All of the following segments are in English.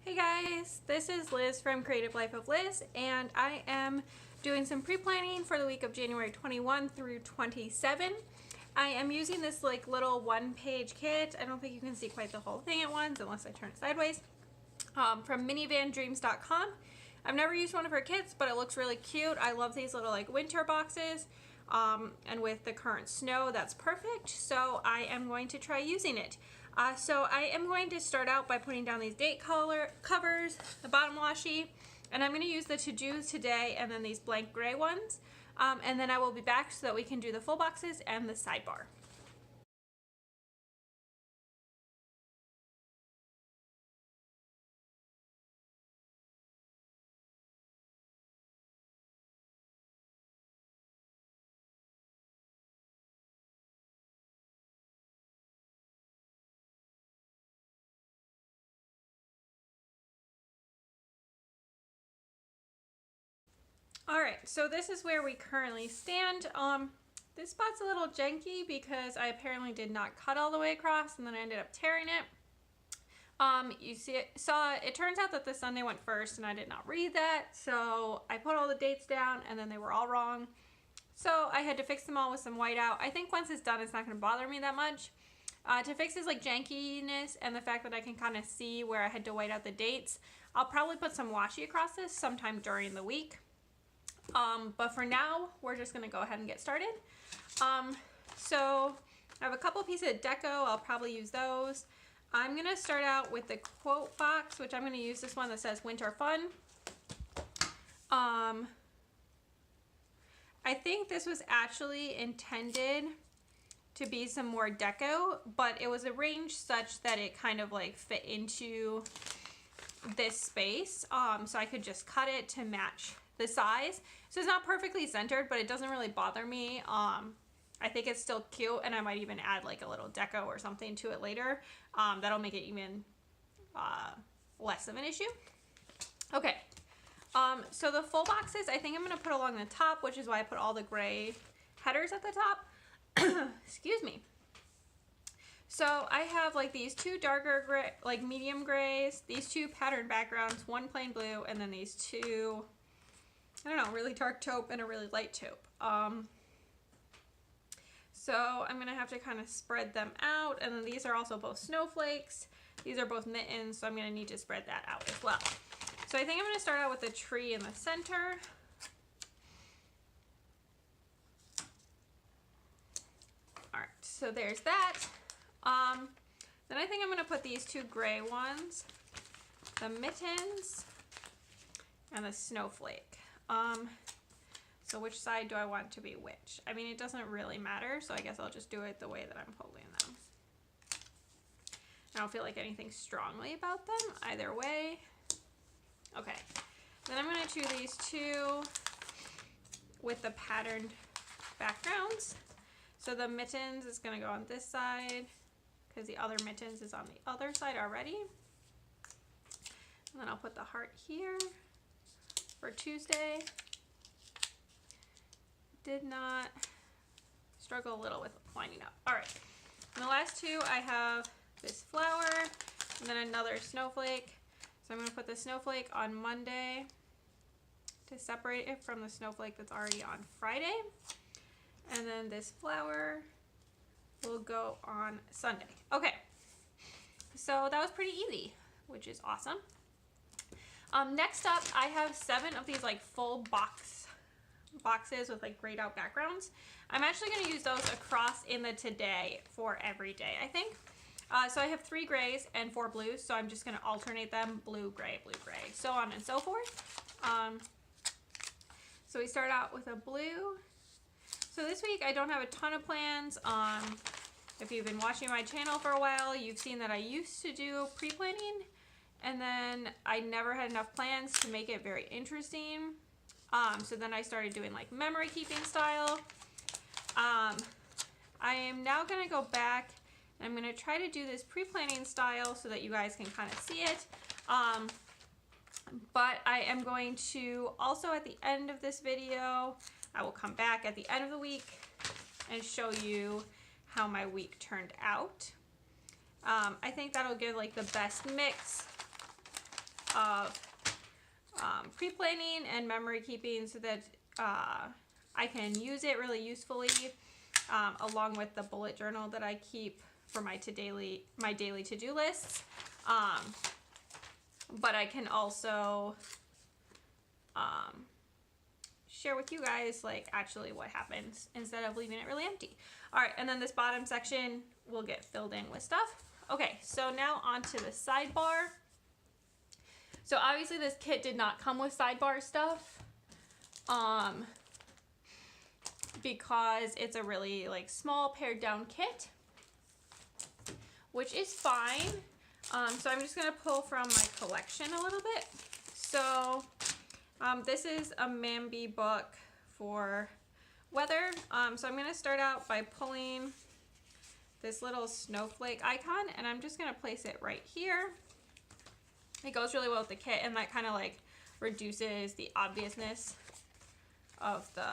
Hey guys, this is Liz from Creative Life of Liz, and I am doing some pre-planning for the week of January 21 through 27. I am using this like little one-page kit. I don't think you can see quite the whole thing at once unless I turn it sideways. From minivandreams.com. I've never used one of her kits, but it looks really cute. I love these little like winter boxes, and with the current snow, that's perfect. So I am going to try using it. So I am going to start out by putting down these date covers, the bottom washi, and I'm going to use the to-dos today and then these blank gray ones. And then I will be back so that we can do the full boxes and the sidebar. Alright, so this is where we currently stand. This spot's a little janky because I apparently did not cut all the way across and then I ended up tearing it. It turns out that the Sunday went first and I did not read that, so I put all the dates down and then they were all wrong. So I had to fix them all with some whiteout. I think once it's done, it's not going to bother me that much. To fix this like jankiness and the fact that I can kind of see where I had to white out the dates, I'll probably put some washi across this sometime during the week. But for now, we're just going to go ahead and get started. So I have a couple pieces of deco. I'll probably use those. I'm going to start out with the quote box, which I'm going to use this one that says Winter Fun. I think this was actually intended to be some more deco, but it was arranged such that it kind of like fit into this space. So I could just cut it to match the size. So it's not perfectly centered, but it doesn't really bother me. I think it's still cute, and I might even add like a little deco or something to it later. That'll make it even less of an issue. Okay, so the full boxes I think I'm going to put along the top, which is why I put all the gray headers at the top. Excuse me. So I have like these two darker gray, like medium grays, these two pattern backgrounds, one plain blue, and then these two, I don't know, really dark taupe and a really light taupe. So I'm gonna have to kind of spread them out, and then these are also both snowflakes. These are both mittens, so I'm gonna need to spread that out as well. So I think I'm gonna start out with the tree in the center. All right, so there's that. Then I think I'm gonna put these two gray ones, the mittens, and the snowflake. So which side do I want to be which? I mean, it doesn't really matter, so I guess I'll just do it the way that I'm holding them. I don't feel like anything strongly about them either way. Okay, then I'm going to do these two with the patterned backgrounds. So the mittens is going to go on this side because the other mittens is on the other side already. And then I'll put the heart here for Tuesday. Did not struggle a little with lining up. All right, and the last two I have this flower and then another snowflake. So I'm going to put the snowflake on Monday to separate it from the snowflake that's already on Friday, and then this flower will go on Sunday. Okay, so that was pretty easy, which is awesome. Next up, I have 7 of these like full boxes with like grayed out backgrounds. I'm actually going to use those across in the today for every day, I think. So I have 3 grays and 4 blues, so I'm just going to alternate them, blue, gray, so on and so forth. So we start out with a blue. So this week I don't have a ton of plans. If you've been watching my channel for a while, you've seen that I used to do pre-planning, and then I never had enough plans to make it very interesting. So then I started doing like memory keeping style. I am now going to go back and I'm going to try to do this pre-planning style so that you guys can kind of see it. But I am going to also at the end of this video, I will come back at the end of the week and show you how my week turned out. I think that'll give like the best mix of pre-planning and memory keeping so that I can use it really usefully, along with the bullet journal that I keep for my daily to-do lists. But I can also share with you guys like actually what happens instead of leaving it really empty. All right, and then this bottom section will get filled in with stuff. Okay, so now on to the sidebar. So obviously this kit did not come with sidebar stuff, because it's a really like small pared down kit, which is fine. So I'm just gonna pull from my collection a little bit. So this is a Mambi book for weather. So I'm gonna start out by pulling this little snowflake icon, and I'm just gonna place it right here. It goes really well with the kit, and that kind of like reduces the obviousness of the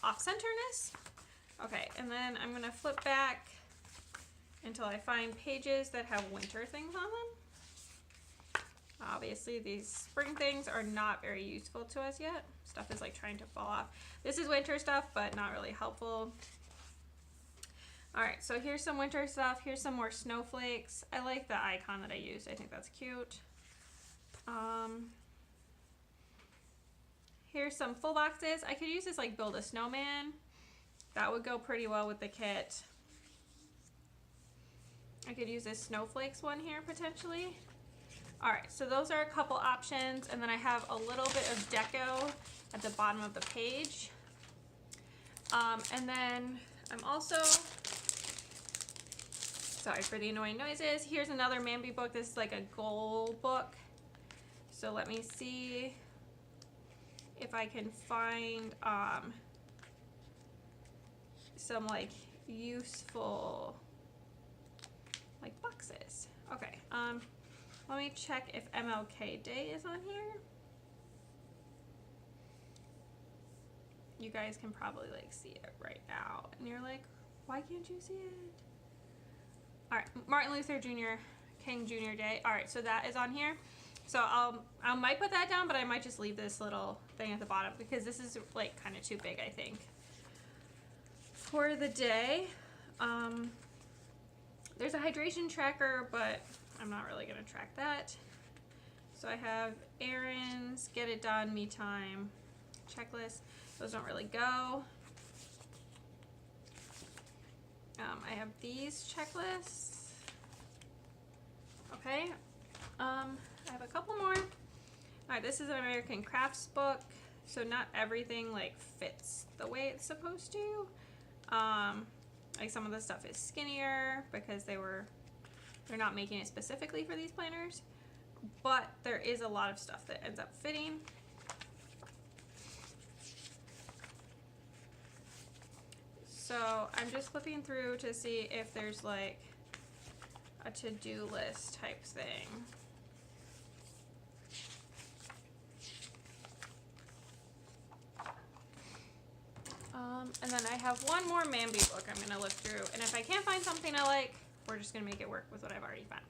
off-centerness. Okay, and then I'm gonna flip back until I find pages that have winter things on them. Obviously these spring things are not very useful to us yet. Stuff is like trying to fall off. This is winter stuff, but not really helpful. All right, so here's some winter stuff. Here's some more snowflakes. I like the icon that I used. I think that's cute. Here's some full boxes. I could use this like build a snowman. That would go pretty well with the kit. I could use this snowflakes one here potentially. All right, so those are a couple options, and then I have a little bit of deco at the bottom of the page. And then I'm also, sorry for the annoying noises. Here's another Mambi book. This is like a goal book. So let me see if I can find some like useful like boxes. Okay, let me check if MLK Day is on here. You guys can probably like see it right now, and you're like, why can't you see it? All right, Martin Luther King Jr. Day. All right, so that is on here. So I might put that down, but I might just leave this little thing at the bottom because this is like kind of too big, I think, for the day. There's a hydration tracker, but I'm not really gonna track that. So I have errands, get it done, me time, checklist. Those don't really go. I have these checklists. Okay. I have a couple more. All right, this is an American Crafts book. So not everything like fits the way it's supposed to. Like some of the stuff is skinnier because they're not making it specifically for these planners, but there is a lot of stuff that ends up fitting. So I'm just flipping through to see if there's like a to-do list type thing. And then I have one more Mambi book I'm gonna look through, and if I can't find something I like, we're just gonna make it work with what I've already found.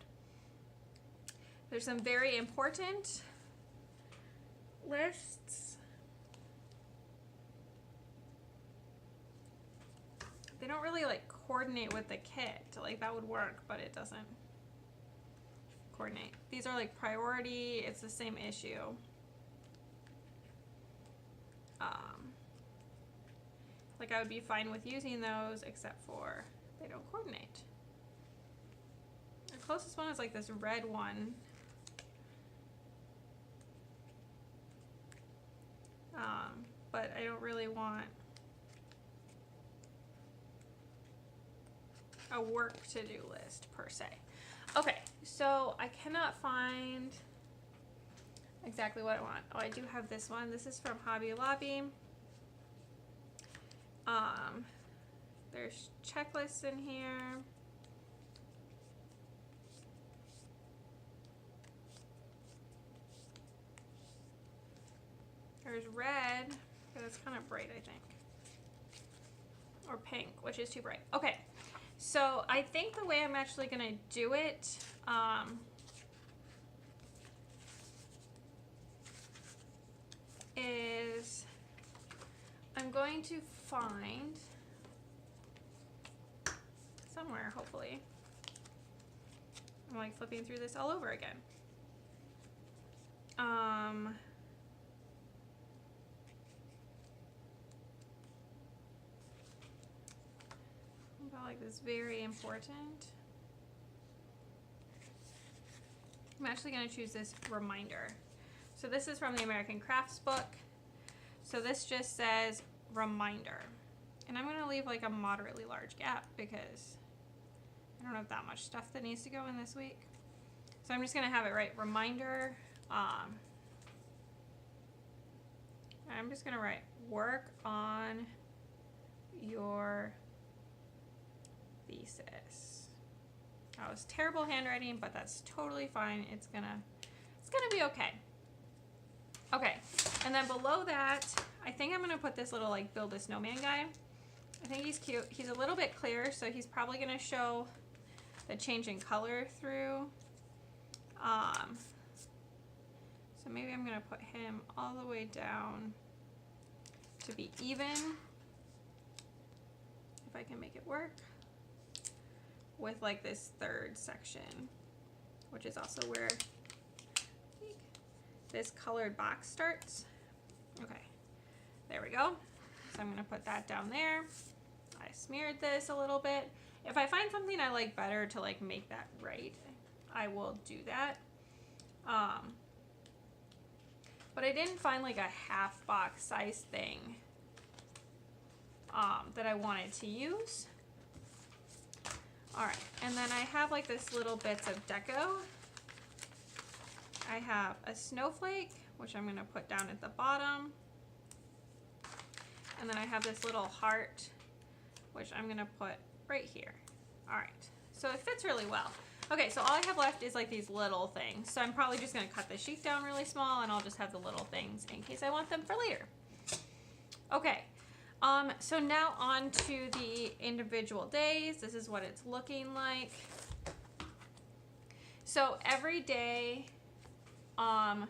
There's some very important lists. They don't really like coordinate with the kit. Like that would work, but it doesn't coordinate. These are like priority. It's the same issue. Like I would be fine with using those, except for they don't coordinate. The closest one is like this red one. But I don't really want a work to-do list per se. Okay, so I cannot find exactly what I want. Oh, I do have this one. This is from Hobby Lobby. There's checklists in here. There's red, but it's kind of bright, I think. Or pink, which is too bright. Okay, so I think the way I'm actually gonna do it, is I'm going to find somewhere, hopefully. I'm like flipping through this all over again. About like this very important. I'm actually going to choose this reminder. So this is from the American Crafts book. So this just says reminder. And I'm going to leave like a moderately large gap because I don't have that much stuff that needs to go in this week. So I'm just going to have it write reminder. I'm just going to write work on your thesis. That was terrible handwriting, but that's totally fine. It's gonna be okay. Okay, and then below that, I think I'm gonna put this little like build a snowman guy. I think he's cute. He's a little bit clear, so he's probably gonna show the change in color through. So maybe I'm gonna put him all the way down to be even, if I can make it work, with like this third section, which is also where this colored box starts. Okay, there we go. So I'm gonna put that down there. I smeared this a little bit. If I find something I like better to like make that right, I will do that. But I didn't find like a half box size thing that I wanted to use. All right, and then I have like this little bits of deco. I have a snowflake, which I'm gonna put down at the bottom. And then I have this little heart, which I'm gonna put right here. All right, so it fits really well. Okay, so all I have left is like these little things. So I'm probably just gonna cut the sheet down really small and I'll just have the little things in case I want them for later. Okay, so now on to the individual days. This is what it's looking like. So every day, I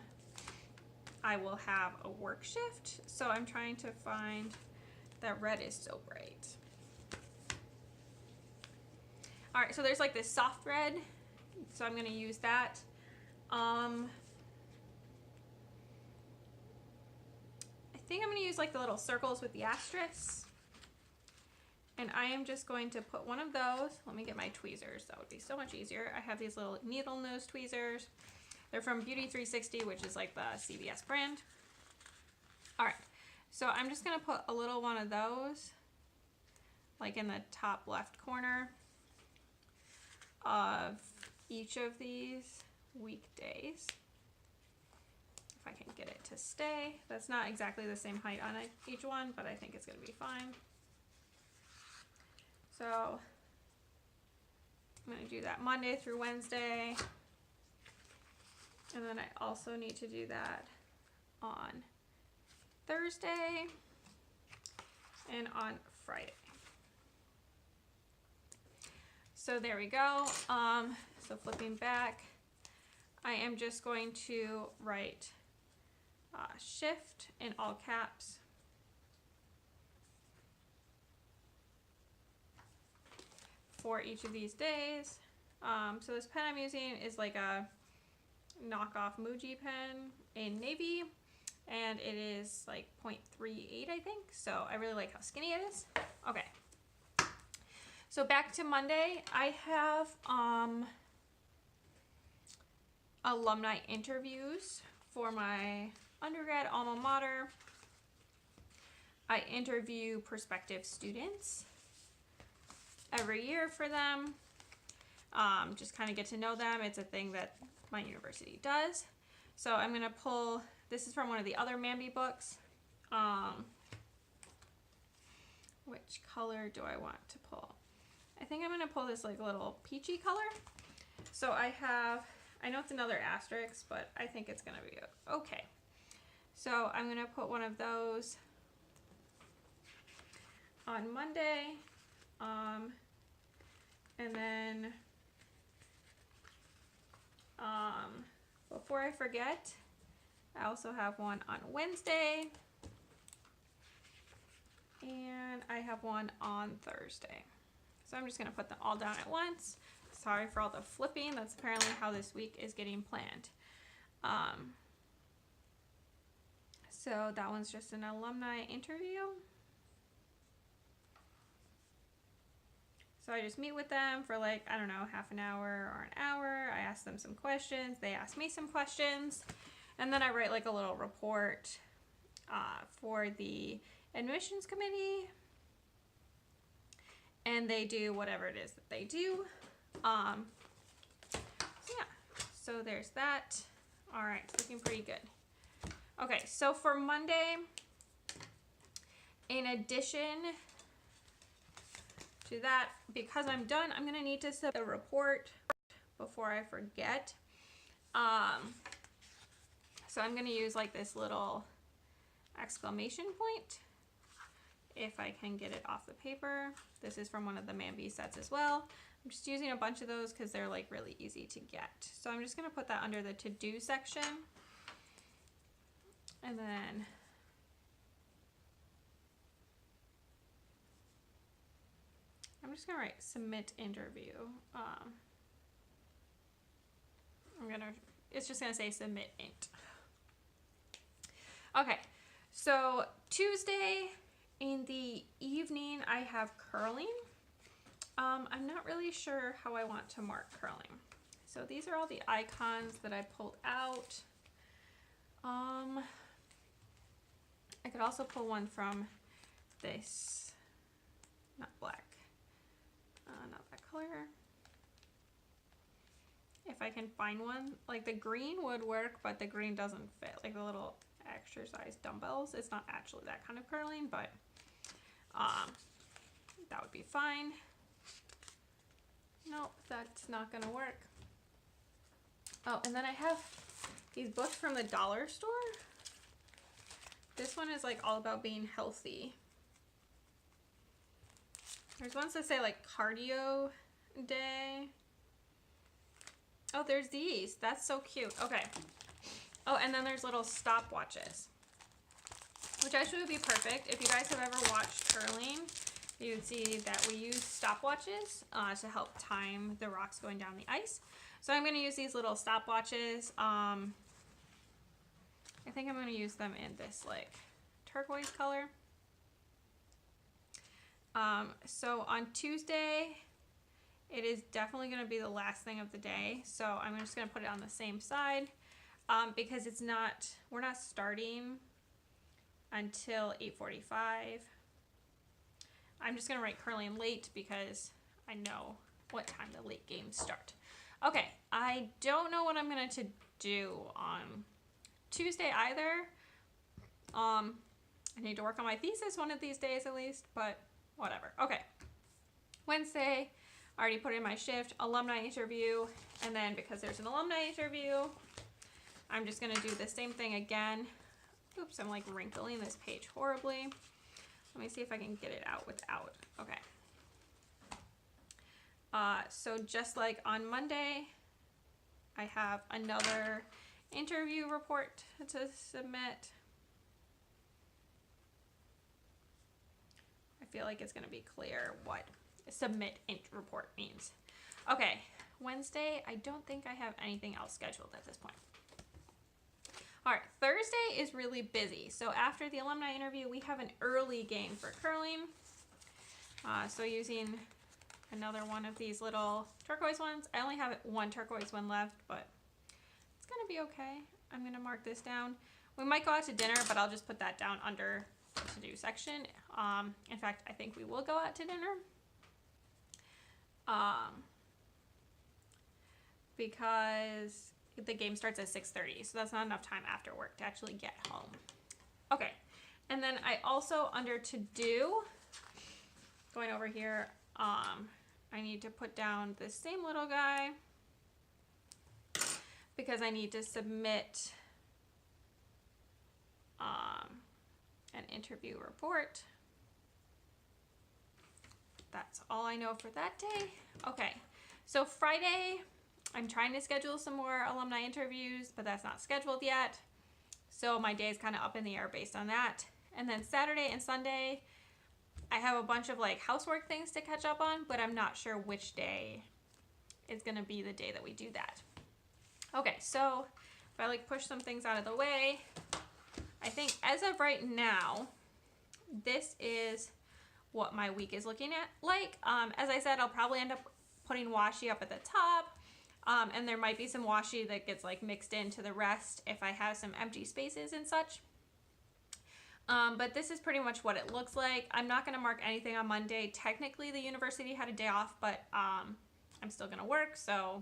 will have a work shift. So I'm trying to find that red is so bright. All right, so there's like this soft red, so I'm gonna use that. I think I'm gonna use like the little circles with the asterisks. And I am just going to put one of those. Let me get my tweezers, that would be so much easier. I have these little needle nose tweezers. They're from Beauty 360, which is like the CVS brand. All right, so I'm just gonna put a little one of those, like in the top left corner of each of these weekdays. If I can get it to stay. That's not exactly the same height on each one, but I think it's gonna be fine. So I'm gonna do that Monday through Wednesday. And then I also need to do that on Thursday and on Friday. So there we go. So flipping back, I am just going to write shift in all caps. For each of these days. So this pen I'm using is like a knockoff Muji pen in navy, and it is like 0.38, I think. So I really like how skinny it is. Okay. So back to Monday, I have alumni interviews for my undergrad alma mater. I interview prospective students every year for them. Just kind of get to know them. It's a thing that my university does. So I'm gonna pull, this is from one of the other Mambi books. Which color do I want to pull? I think I'm gonna pull this like little peachy color. So I know it's another asterisk, but I think it's gonna be okay. So I'm gonna put one of those on Monday. And then before I forget, I also have one on Wednesday. And I have one on Thursday. So I'm just going to put them all down at once. Sorry for all the flipping. That's apparently how this week is getting planned. So that one's just an alumni interview. So I just meet with them for like, I don't know, half an hour or an hour. I ask them some questions. They ask me some questions. And then I write like a little report for the admissions committee. And they do whatever it is that they do. So yeah, so there's that. All right, it's looking pretty good. Okay, so for Monday, in addition to that, because I'm done, I'm gonna need to submit a report before I forget. So I'm gonna use like this little exclamation point if I can get it off the paper. This is from one of the Mambi sets as well. I'm just using a bunch of those because they're like really easy to get. So I'm just gonna put that under the to-do section. And then I'm just gonna write submit interview. It's just gonna say submit int. Okay, so Tuesday in the evening I have curling. I'm not really sure how I want to mark curling. So these are all the icons that I pulled out. I could also pull one from this, not black, not that color. If I can find one, like the green would work, but the green doesn't fit, like the little exercise dumbbells. It's not actually that kind of curling, but that would be fine. Nope, that's not gonna work. Oh, and then I have these books from the dollar store. This one is like all about being healthy. There's ones that say like cardio day. Oh, there's these. That's so cute. Okay. Oh, and then there's little stopwatches, which actually would be perfect. If you guys have ever watched curling, you would see that we use stopwatches to help time the rocks going down the ice. So I'm going to use these little stopwatches. I think I'm going to use them in this like turquoise color. So on Tuesday, it is definitely going to be the last thing of the day. So I'm just going to put it on the same side because we're not starting until 8:45. I'm just going to write curling late because I know what time the late games start. Okay, I don't know what I'm going to do on Tuesday either. I need to work on my thesis one of these days at least, but whatever. Okay, Wednesday, I already put in my shift, alumni interview, and then because there's an alumni interview, I'm just going to do the same thing again. Oops, I'm like wrinkling this page horribly. Let me see if I can get it out without. Okay. So just like on Monday, I have another interview report to submit. I feel like it's going to be clear what submit int report means. Okay, Wednesday, I don't think I have anything else scheduled at this point. All right, Thursday is really busy. So after the alumni interview, we have an early game for curling. So using another one of these little turquoise ones. I only have one turquoise one left, but it's gonna be okay. I'm gonna mark this down. We might go out to dinner, but I'll just put that down under the to-do section. In fact, I think we will go out to dinner. Because the game starts at 6:30, so that's not enough time after work to actually get home. Okay, and then I also, under to do, going over here, I need to put down this same little guy because I need to submit an interview report. That's all I know for that day. Okay, so Friday, I'm trying to schedule some more alumni interviews, but that's not scheduled yet. So my day is kind of up in the air based on that. And then Saturday and Sunday, I have a bunch of like housework things to catch up on, but I'm not sure which day is going to be the day that we do that. Okay, so if I like push some things out of the way, I think as of right now, this is what my week is looking at like. As I said, I'll probably end up putting washi up at the top, and there might be some washi that gets like mixed into the rest if I have some empty spaces and such. But this is pretty much what it looks like. I'm not going to mark anything on Monday. Technically, the university had a day off, but I'm still going to work, so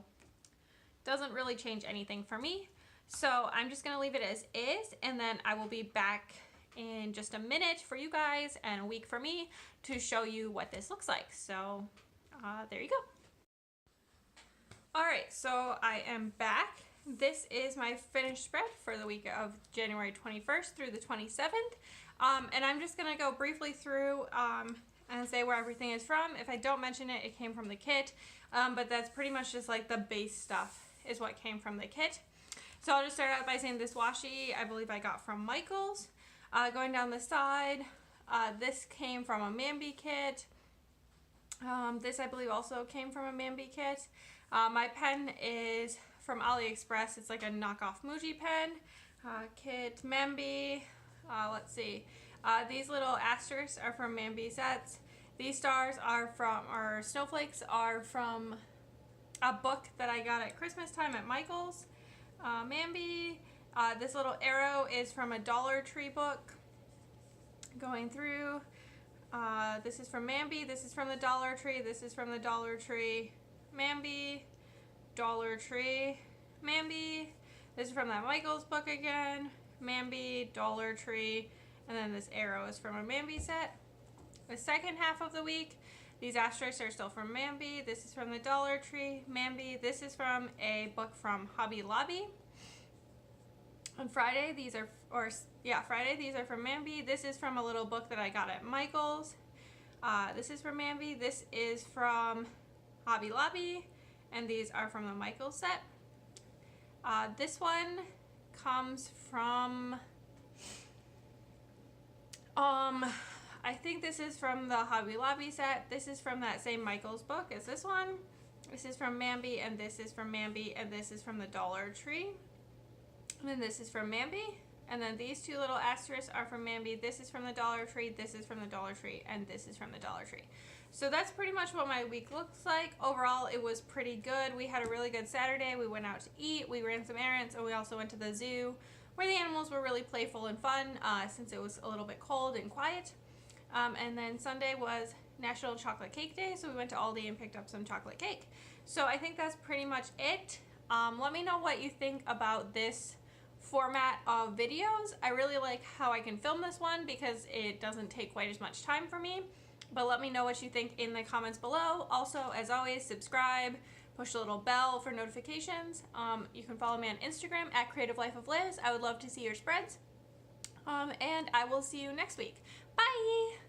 it doesn't really change anything for me. So I'm just going to leave it as is, and then I will be back in just a minute for you guys and a week for me to show you what this looks like. So there you go. All right, so I am back. This is my finished spread for the week of January 21st through the 27th. And I'm just gonna go briefly through and say where everything is from. If I don't mention it, it came from the kit, but that's pretty much just like the base stuff is what came from the kit. So I'll just start out by saying this washi I believe I got from Michael's. Going down the side, this came from a Mambi kit. This I believe also came from a Mambi kit. My pen is from AliExpress. It's like a knockoff Muji pen. Kit Mambi. Let's see. These little asterisks are from Mambi sets. These stars are from, or snowflakes are from a book that I got at Christmas time at Michael's. Mambi. This little arrow is from a Dollar Tree book. Going through. This is from Mambi. This is from the Dollar Tree. This is from the Dollar Tree. Mambi. Dollar Tree. Mambi. This is from that Michael's book again. Mambi. Dollar Tree. And then this arrow is from a Mambi set. The second half of the week, these asterisks are still from Mambi. This is from the Dollar Tree. Mambi. This is from a book from Hobby Lobby. On Friday, these are from Mambi. This is from a little book that I got at Michael's. This is from Mambi. This is from Hobby Lobby. And these are from the Michael's set. This one comes from, I think this is from the Hobby Lobby set. This is from that same Michael's book as this one. This is from Mambi, and this is from Mambi, and this is from the Dollar Tree. And then this is from Mambi. And then these two little asterisks are from Mambi. This is from the Dollar Tree, this is from the Dollar Tree, and this is from the Dollar Tree. So that's pretty much what my week looks like. Overall, it was pretty good. We had a really good Saturday. We went out to eat, we ran some errands, and we also went to the zoo where the animals were really playful and fun since it was a little bit cold and quiet. And then Sunday was National Chocolate Cake Day, so we went to Aldi and picked up some chocolate cake. So I think that's pretty much it. Let me know what you think about this format of videos. I really like how I can film this one because it doesn't take quite as much time for me. But let me know what you think in the comments below. Also, as always, subscribe, push the little bell for notifications. You can follow me on Instagram at Creative Life of Liz. I would love to see your spreads. And I will see you next week. Bye!